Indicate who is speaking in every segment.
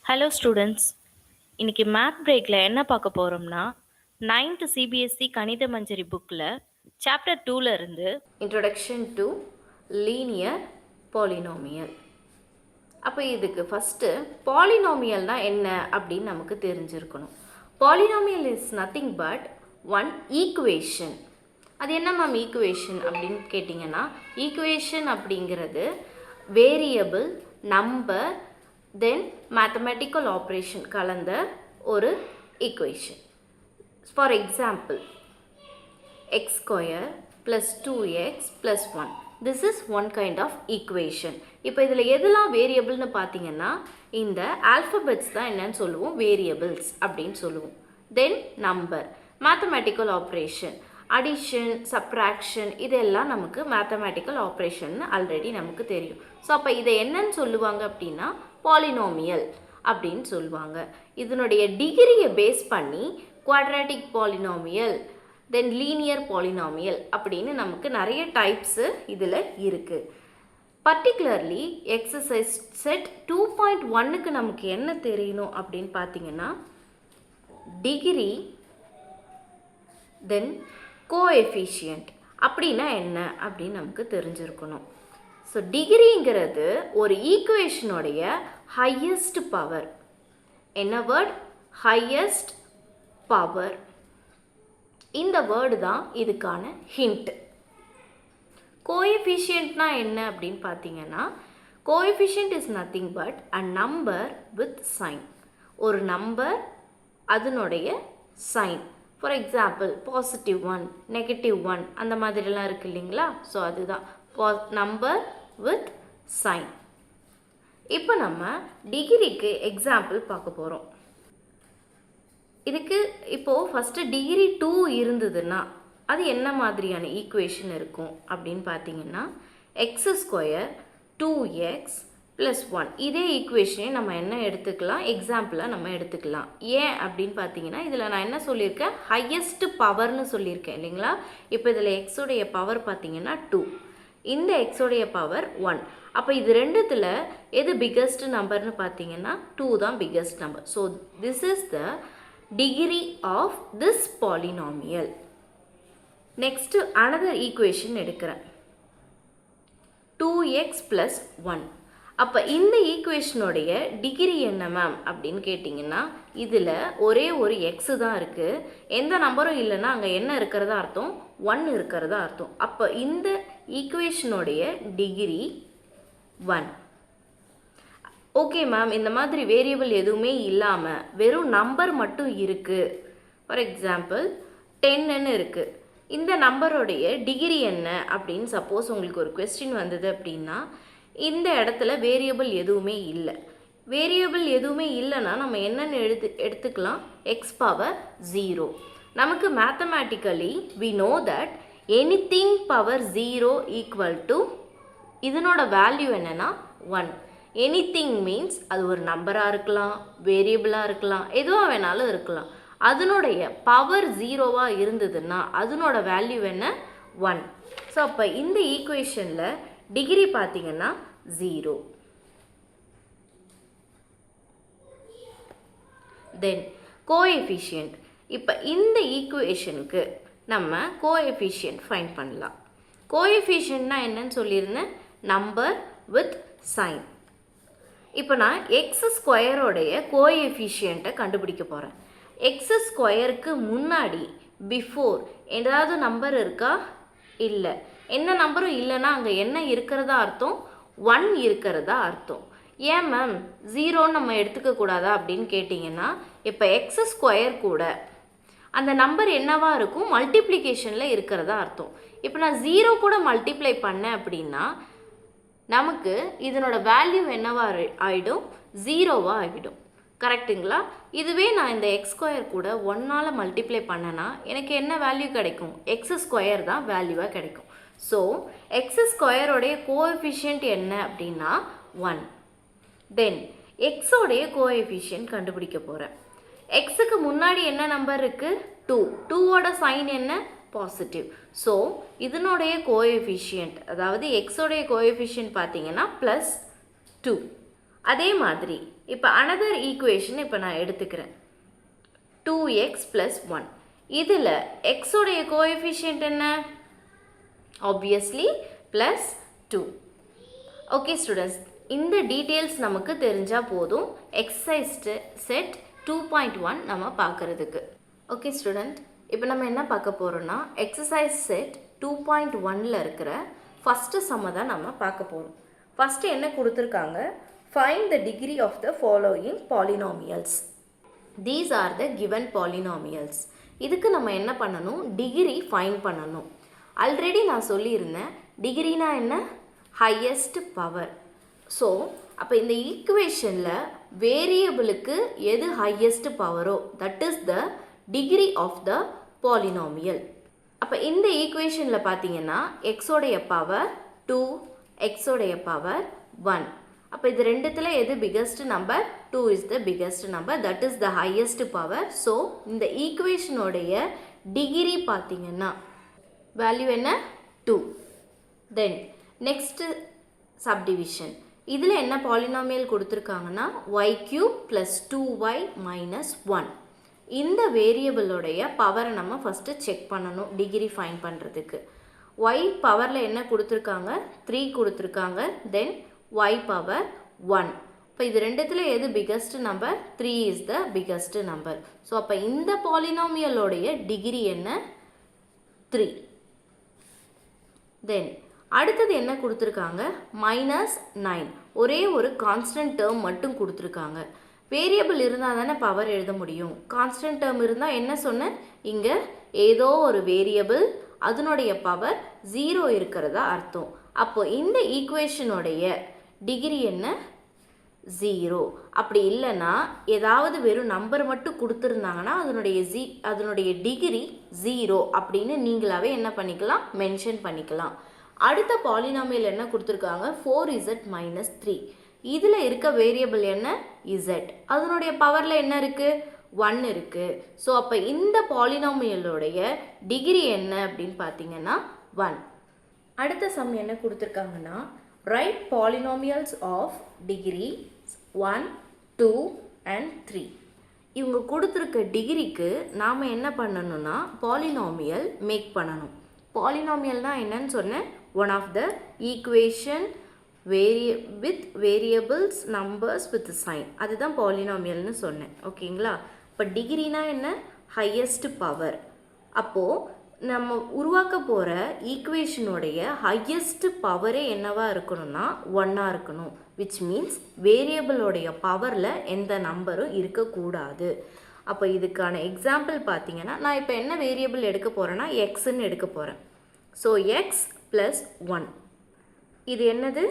Speaker 1: Hello students, இன்னைக்கு math பிரேக்கில் என்ன பார்க்க போகிறோம்னா 9th சிபிஎஸ்சி கணித மஞ்சரி புக்கில் சாப்டர் 2ல இருந்து இன்ட்ரொடக்ஷன் டு லீனியர் பாலினாமியல். அப்போ இதுக்கு ஃபஸ்ட்டு பாலினாமியல்னா என்ன அப்படின்னு நமக்கு தெரிஞ்சிருக்கணும். Polynomial is nothing but one equation. அது என்ன மேம் ஈக்குவேஷன் அப்படின்னு கேட்டிங்கன்னா, ஈக்குவேஷன் அப்படிங்கிறது variable, number, then mathematical operation கலந்த ஒரு equation. For example, x square plus 2x plus 1, this is one kind of equation. இப்போ இதில் எதெல்லாம் வேரியபிள்னு பார்த்தீங்கன்னா, இந்த ஆல்ஃபபெட்ஸ் தான் என்னன்னு சொல்லுவோம், வேரியபிள்ஸ் அப்படின்னு சொல்லுவோம். தென் number, mathematical operation, addition, subtraction, இதெல்லாம் நமக்கு மேத்தமெட்டிக்கல் ஆப்ரேஷன் ஆல்ரெடி நமக்கு தெரியும். ஸோ அப்போ இதை என்னன்னு சொல்லுவாங்க அப்படின்னா பாலினாமியல் அப்படின்னு சொல்லுவாங்க. இதனுடைய டிகிரியை பேஸ் பண்ணி குவாட்ராட்டிக் பாலினாமியல், தென் லீனியர் பாலினாமியல் அப்படின்னு நமக்கு நிறைய டைப்ஸு இதில் இருக்குது. பர்டிகுலர்லி எக்ஸசைஸ் செட் 2.1க்கு நமக்கு என்ன தெரியணும் அப்படின்னு பார்த்தீங்கன்னா, டிகிரி தென் கோஎஃபிஷியன்ட் அப்படின்னா என்ன அப்படின்னு நமக்கு தெரிஞ்சிருக்கணும். ஸோ டிகிரிங்கிறது ஒரு ஈக்குவேஷனுடைய ஹையஸ்ட் பவர். என்ன வேர்ட்? Highest power. இந்த வேர்டு தான் இதுக்கான ஹிண்ட். கோஎஃபிஷியன்ட்னா என்ன அப்படின்னு பார்த்தீங்கன்னா, coefficient is nothing but a number with sign. ஒரு நம்பர் அதனுடைய சைன். ஃபார் எக்ஸாம்பிள் +1, -1 அந்த மாதிரிலாம் இருக்குது இல்லைங்களா? ஸோ அதுதான் நம்பர் வித் சைன். இப்போ நம்ம டிகிரிக்கு எக்ஸாம்பிள் பார்க்க போகிறோம். இதுக்கு இப்போது ஃபஸ்ட்டு டிகிரி 2 இருந்ததுன்னா அது என்ன மாதிரியான ஈக்குவேஷன் இருக்கும் அப்படின்னு பார்த்தீங்கன்னா, x² 2x + 1 இதே ஈக்குவேஷனே நம்ம என்ன எடுத்துக்கலாம், எக்ஸாம்பிளாக நம்ம எடுத்துக்கலாம். ஏன் அப்படின்னு பார்த்தீங்கன்னா, இதில் நான் என்ன சொல்லியிருக்கேன், ஹையஸ்ட் பவர்னு சொல்லியிருக்கேன் இல்லைங்களா? இப்போ இதில் எக்ஸோடைய பவர் பார்த்தீங்கன்னா 2, இந்த எக்ஸோடைய பவர் 1. அப்போ இது ரெண்டுத்தில் எது பிக்கஸ்ட் நம்பர்னு பார்த்தீங்கன்னா 2 தான் biggest number. So this is the degree of this polynomial. Next another equation எடுக்கிறேன், 2x + 1. அப்போ இந்த ஈக்குவேஷனுடைய டிகிரி என்ன மேம் அப்படின்னு கேட்டிங்கன்னா, இதில் ஒரே ஒரு எக்ஸு தான் இருக்குது, எந்த நம்பரும் இல்லைன்னா அங்கே என்ன இருக்கிறதா அர்த்தம், 1 இருக்கிறதா அர்த்தம். அப்போ இந்த ஈக்குவேஷனுடைய டிகிரி 1. ஓகே மேம், இந்த மாதிரி வேரியபிள் எதுவுமே இல்லாமல் வெறும் நம்பர் மட்டும் இருக்குது, ஃபார் எக்ஸாம்பிள் 10ன்னு இருக்குது, இந்த நம்பருடைய டிகிரி என்ன அப்படின்னு சப்போஸ் உங்களுக்கு ஒரு கொஸ்டின் வந்தது அப்படின்னா, இந்த இடத்துல வேரியபிள் எதுவுமே இல்லை. வேரியபிள் எதுவுமே இல்லைன்னா நம்ம என்னென்னு எடுத்துக்கலாம், x⁻0. நமக்கு mathematically we know that anything power 0 equal to இதனோட வேல்யூ என்னென்னா 1. எனிதிங் மீன்ஸ் அது ஒரு நம்பராக இருக்கலாம், வேரியபிளாக இருக்கலாம், எதுவாக வேணாலும் இருக்கலாம். அதனுடைய பவர் 0வாக இருந்ததுன்னா அதனோட வேல்யூ என்ன, 1. ஸோ அப்போ இந்த ஈக்குவேஷனில் டிகிரி பார்த்தீங்கன்னா 0. தென் கோஎஃபிஷியன்ட். இப்போ இந்த ஈக்குவேஷனுக்கு நம்ம கோஎஃபிஷியன்ட் ஃபைண்ட் பண்ணலாம். கோஎஃபிஷியன்ட்னா என்னன்னு சொல்லியிருந்தேன், நம்பர் வித் சைன். இப்போ நான் x² கோஎஃபிஷியண்ட்டை கண்டுபிடிக்க போகிறேன். x² முன்னாடி பிஃபோர் ஏதாவது நம்பர் இருக்கா? இல்லை. என்ன நம்பரும் இல்லைன்னா அங்கே என்ன இருக்கிறதா அர்த்தம், 1 இருக்கிறதா அர்த்தம். ஏன் மேம் 0ன்னு நம்ம எடுத்துக்கக்கூடாதா அப்படின்னு கேட்டிங்கன்னா, இப்போ x² கூட அந்த நம்பர் என்னவா இருக்கும், மல்டிப்ளிகேஷனில் இருக்கிறதா அர்த்தம். இப்போ நான் 0 கூட மல்டிப்ளை பண்ணேன் அப்படின்னா நமக்கு இதனோட வேல்யூ என்னவா ஆகிடும், 0வா ஆகிடும். கரெக்டுங்களா? இதுவே நான் இந்த x² கூட 1ஆல் மல்டிப்ளை பண்ணேன்னா எனக்கு என்ன வேல்யூ கிடைக்கும், x² தான் வேல்யூவாக கிடைக்கும். ஸோ x² கோஎஃபிஷியன்ட் என்ன அப்படின்னா 1. தென் எக்ஸோடைய கோஎஃபிஷியன்ட் கண்டுபிடிக்க போகிறேன். எக்ஸுக்கு முன்னாடி என்ன நம்பர் இருக்குது, 2. 2ஓட சைன் என்ன, பாசிட்டிவ். ஸோ இதனுடைய கோஎஃபிஷியன்ட், அதாவது எக்ஸோடைய கோஎஃபிஷியன்ட் பார்த்தீங்கன்னா +2. அதே மாதிரி இப்போ அனதர் ஈக்குவேஷன் இப்போ நான் எடுத்துக்கிறேன் 2x + 1. இதில் எக்ஸோடைய கோஎஃபிஷியன்ட் என்ன? ஆப்வியஸ்லி +2. ஓகே ஸ்டூடெண்ட்ஸ், இந்த டீட்டெயில்ஸ் நமக்கு தெரிஞ்சால் போதும் எக்ஸசைஸ் செட் 2.1 நம்ம பார்க்குறதுக்கு. ஓகே ஸ்டூடெண்ட், இப்போ நம்ம என்ன பார்க்க போகிறோம்னா எக்ஸசைஸ் செட் 2.1ல் இருக்கிற ஃபஸ்ட்டு சம்மை தான் நம்ம பார்க்க போகிறோம். ஃபஸ்ட்டு என்ன கொடுத்துருக்காங்க? Find the degree of the following polynomials. These are the given polynomials. இதுக்கு நம்ம என்ன பண்ணணும்? டிகிரி ஃபைண்ட் பண்ணணும். ஆல்ரெடி நான் சொல்லியிருந்தேன், டிகிரினா என்ன? Highest power. ஸோ அப்போ இந்த ஈக்குவேஷனில் வேரியபிளுக்கு எது ஹையஸ்ட் பவரோ that is the degree of the polynomial. அப்போ இந்த ஈக்குவேஷனில் பார்த்தீங்கன்னா எக்ஸோடைய பவர் 2, எக்ஸோடைய பவர் 1. அப்போ இது ரெண்டுத்தில் எது biggest number? 2 is the biggest number, that is the highest power. So இந்த ஈக்குவேஷனோடைய டிகிரி பார்த்தீங்கன்னா வேல்யூ என்ன? 2. Then next subdivision. இதில் என்ன பாலினாமியல் கொடுத்துருக்காங்கன்னா y³ + 2y - 1. இந்த வேரியபிளோடைய பவரை நம்ம ஃபஸ்ட்டு செக் பண்ணணும் டிகிரி ஃபைண்ட் பண்ணுறதுக்கு. y பவரில் என்ன கொடுத்துருக்காங்க? 3 கொடுத்துருக்காங்க. தென் y பவர் 1. இப்போ இது ரெண்டுத்தில் எது biggest number? 3 is the biggest number. So அப்போ இந்த பாலினாமியலோடைய டிகிரி என்ன? 3. தென் அடுத்தது என்ன கொடுத்துருக்காங்க? -9. ஒரே ஒரு கான்ஸ்டன்ட் டேர்ம் மட்டும் கொடுத்துருக்காங்க. வேரியபிள் இருந்தால் தானே பவர் எழுத முடியும். கான்ஸ்டன்ட் டேர்ம் இருந்தால் என்ன சொன்னேன்? இங்கே ஏதோ ஒரு வேரியபிள் அதனுடைய பவர் 0 இருக்கிறதா அர்த்தம். அப்போ இந்த ஈக்குவேஷனுடைய டிகிரி என்ன? 0. அப்படி இல்லைன்னா ஏதாவது வெறும் நம்பர் மட்டும் கொடுத்துருந்தாங்கன்னா அதனுடைய டிகிரி 0 அப்படின்னு நீங்களாவே என்ன பண்ணிக்கலாம்? மென்ஷன் பண்ணிக்கலாம். அடுத்த பாலினாமியல் என்ன கொடுத்துருக்காங்க? 4z - 3. இதில் இருக்க வேரியபிள் என்ன? z. அதனுடைய பவரில் என்ன இருக்குது? 1 இருக்குது. ஸோ அப்போ இந்த பாலினாமியலோடைய டிகிரி என்ன அப்படின்னு பார்த்தீங்கன்னா 1. அடுத்த சம் என்ன கொடுத்துருக்காங்கன்னா write polynomials of degree 1, 2 and 3. இவங்க கொடுத்துருக்க டிகிரிக்கு நாம் என்ன பண்ணணும்னா பாலினாமியல் மேக் பண்ணணும். பாலினாமியல்னால் என்னன்னு சொன்னேன்? One of the equation with variables numbers with sign, அதுதான் பாலினாமியல்னு சொன்னேன். ஓகேங்களா? இப்போ டிகிரினா என்ன? Highest power. அப்போது நம்ம உருவாக்க போகிற ஈக்குவேஷனுடைய ஹையஸ்ட் பவரே என்னவாக இருக்கணும்னா 1 இருக்கணும். விச் மீன்ஸ் வேரியபிளோடைய பவரில் எந்த நம்பரும் இருக்கக்கூடாது. அப்போ இதுக்கான எக்ஸாம்பிள் பார்த்தீங்கன்னா நான் இப்போ என்ன வேரியபிள் எடுக்க போகிறேன்னா எக்ஸ்ன்னு எடுக்க போகிறேன். So x + 1. இது என்னது?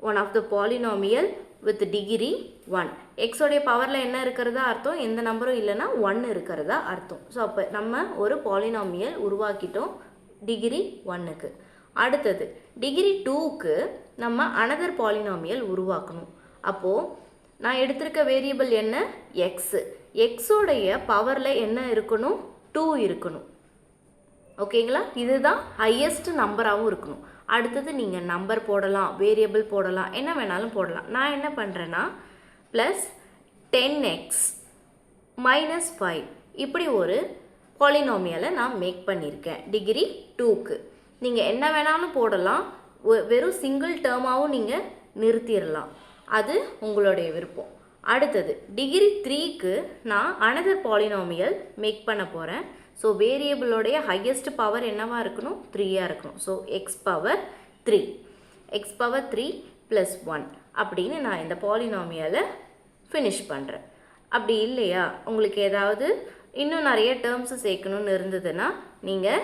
Speaker 1: One of the polynomial with degree 1. எக்ஸோடைய பவரில் என்ன இருக்கிறதா அர்த்தம்? எந்த நம்பரும் இல்லைன்னா 1 இருக்கிறதா அர்த்தம். ஸோ அப்போ நம்ம ஒரு பாலினாமியல் உருவாக்கிட்டோம் டிகிரி 1க்கு. அடுத்தது டிகிரி 2க்கு நம்ம அனதர் பாலினாமியல் உருவாக்கணும். அப்போது நான் எடுத்திருக்க வேரியபிள் என்ன? எக்ஸு. எக்ஸோடைய பவரில் என்ன இருக்கணும்? 2 இருக்கணும். ஓகேங்களா? இதுதான் ஹையஸ்ட் நம்பராகவும் இருக்கணும். அடுத்தது நீங்கள் நம்பர் போடலாம், வேரியபிள் போடலாம், என்ன வேணாலும் போடலாம். நான் என்ன பண்ணுறேன்னா +10x - 5 இப்படி ஒரு பாலினாமியலை நான் மேக் பண்ணியிருக்கேன் டிகிரி 2க்கு. நீங்கள் என்ன வேணாலும் போடலாம், வெறும் சிங்கிள் டேர்மாகவும் நீங்கள் நிறுத்திடலாம். அது உங்களுடைய விருப்பம். அடுத்தது டிகிரி 3க்கு நான் அனதர் பாலினாமியல் மேக் பண்ண போகிறேன். ஸோ வேரியபிளோடைய ஹையஸ்ட் பவர் என்னவாக இருக்கணும்? 3 இருக்கணும். ஸோ x பவர் 3 + 1 அப்படின்னு நான் இந்த பாலினாமியலை ஃபினிஷ் பண்ணுறேன். அப்படி இல்லையா உங்களுக்கு ஏதாவது இன்னும் நிறைய டேர்ம்ஸு சேர்க்கணுன்னு இருந்ததுன்னா நீங்கள்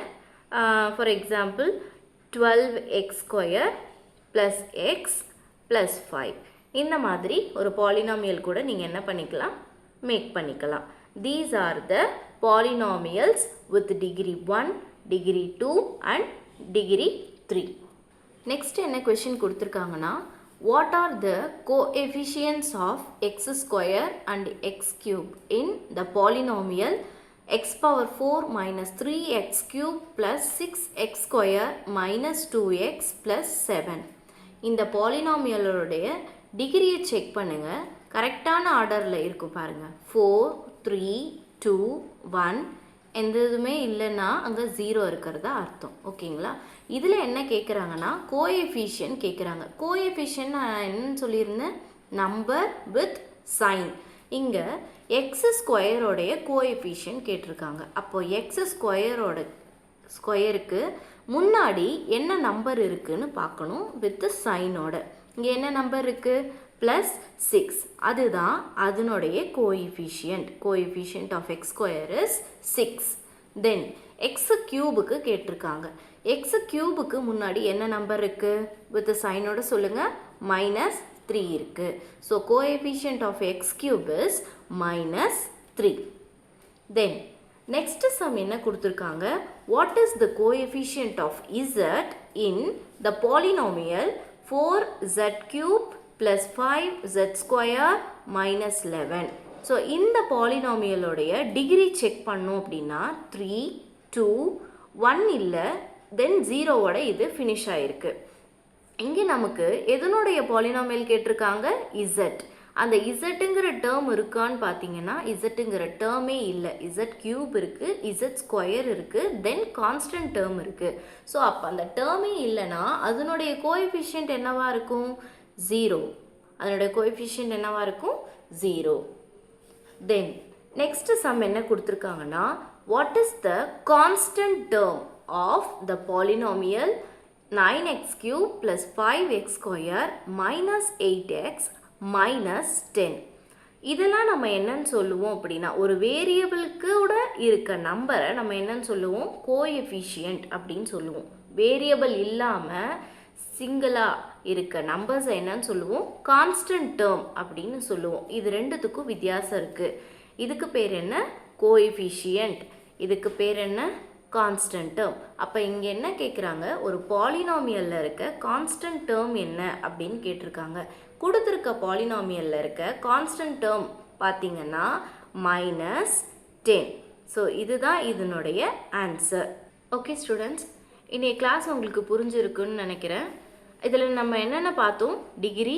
Speaker 1: ஃபார் எக்ஸாம்பிள் 12x² + x + 5 இந்த மாதிரி ஒரு பாலினாமியல் கூட நீங்கள் என்ன பண்ணிக்கலாம்? மேக் பண்ணிக்கலாம். These are the polynomials with degree 1, degree 2 and degree 3. Next என்ன question கொடுத்திருக்காங்கன்னா what are the coefficients of x² and x³ in the polynomial x power 4 minus 3x³ plus 6x² minus 2x plus 7. இந்த பாலினாமியலோடைய டிகிரியை check பண்ணுங்கள். கரெக்டான ஆர்டரில் இருக்கும் பாருங்கள். 4 3 2 1 எந்த இதுவுமே இல்லைன்னா அங்கே 0 இருக்கிறதா அர்த்தம். ஓகேங்களா? இதில் என்ன கேட்குறாங்கன்னா கோஎஃபிஷியன்ட் கேட்குறாங்க. கோஎஃபிஷியன்ட் நான் என்னன்னு சொல்லியிருந்தேன், நம்பர் வித் சைன். இங்கே எக்ஸ் ஸ்கொயரோடைய கோஎஃபிஷியன்ட் கேட்டிருக்காங்க. அப்போ எக்ஸ் ஸ்கொயருக்கு முன்னாடி என்ன நம்பர் இருக்குதுன்னு பார்க்கணும் வித் சைனோட. இங்கே என்ன நம்பர் இருக்குது? +6. அதுதான் அதனுடைய coefficient of x square is 6. Then x கியூபுக்கு கேட்டிருக்காங்க. எக்ஸ் கியூபுக்கு முன்னாடி என்ன நம்பர் இருக்குது வித் சைனோட சொல்லுங்கள், -3 இருக்குது. So coefficient of x cube is -3. Then next sum என்ன கொடுத்துருக்காங்க, what is the coefficient of z in the polynomial 4z³ + 5z² -11. So இந்த பாலினாமியலோடைய டிகிரி செக் பண்ணோம் அப்படின்னா 3 2 1 இல்லை, தென் 0வோட இது ஃபினிஷ் ஆகிருக்கு. இங்கே நமக்கு எதனுடைய பாலினாமியல் கேட்டிருக்காங்க? z. அந்த இசட்டுங்கிற டேர்ம் இருக்கான்னு பார்த்தீங்கன்னா இசட்டுங்கிற டேர்மே இல்லை. z³ இருக்குது, z² இருக்குது, தென் கான்ஸ்டன்ட் டேர்ம் இருக்குது. ஸோ அப்போ அந்த டேர்மே இல்லைன்னா அதனுடைய கோஎஃபிஷியன்ட் என்னவா இருக்கும்? 0. அதனுடைய கோஎஃபிஷியன்ட் என்னவா இருக்கும்? 0. தென் நெக்ஸ்ட் சம் என்ன கொடுத்துருக்காங்கன்னா, what is the constant term of the polynomial 9x³ + 5x² -8x -10. இதெல்லாம் நம்ம என்னன்னு சொல்லுவோம் அப்படின்னா, ஒரு வேரியபிளுக்கு கூட இருக்க நம்பரை நம்ம என்னன்னு சொல்லுவோம்? கோஎஃபிஷியன்ட் அப்படின்னு சொல்லுவோம். வேரியபிள் இல்லாமல் சிங்கிளாக இருக்க நம்பர்ஸை என்னன்னு சொல்லுவோம்? கான்ஸ்டன்ட் டேர்ம் அப்படின்னு சொல்லுவோம். இது ரெண்டுத்துக்கும் வித்தியாசம் இருக்குது. இதுக்கு பேர் என்ன? கோஎஃபிஷியன்ட். இதுக்கு பேர் என்ன? Constant term. அப்போ இங்கே என்ன கேட்குறாங்க, ஒரு பாலினாமியலில் இருக்க கான்ஸ்டன்ட் டேர்ம் என்ன அப்படின்னு கேட்டிருக்காங்க. கொடுத்துருக்க பாலினாமியலில் இருக்க கான்ஸ்டன்ட் டேர்ம் பார்த்தீங்கன்னா -10. ஸோ இதுதான் இதனுடைய ஆன்சர். ஓகே ஸ்டூடெண்ட்ஸ், இன்றைய கிளாஸ் உங்களுக்கு புரிஞ்சிருக்குன்னு நினைக்கிறேன். இதில் நம்ம என்னென்ன பார்த்தோம்? Degree,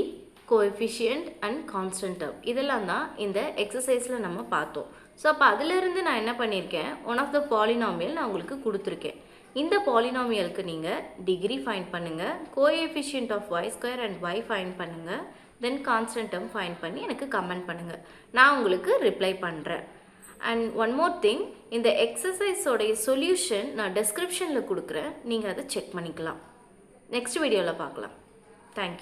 Speaker 1: coefficient and constant term. இதெல்லாம் தான் இந்த எக்ஸசைஸில் நம்ம பார்த்தோம். ஸோ அப்போ அதிலிருந்து நான் என்ன பண்ணியிருக்கேன், ஒன் ஆஃப் த பாலினாமியல் நான் உங்களுக்கு கொடுத்துருக்கேன். இந்த பாலினாமியலுக்கு நீங்கள் டிகிரி ஃபைண்ட் பண்ணுங்கள், coefficient of y² and y find பண்ணுங்கள், தென் கான்ஸ்டன்ட் டேர்ம் ஃபைண்ட் பண்ணி எனக்கு கமெண்ட் பண்ணுங்கள். நான் உங்களுக்கு ரிப்ளை பண்ணுறேன். அண்ட் ஒன் மோர் திங், இந்த எக்ஸசைஸோடைய சொல்யூஷன் நான் டிஸ்கிரிப்ஷனில் கொடுக்குறேன், நீங்கள் அதை செக் பண்ணிக்கலாம். நெக்ஸ்ட் வீடியோவில் பார்க்கலாம். தேங்க்யூ.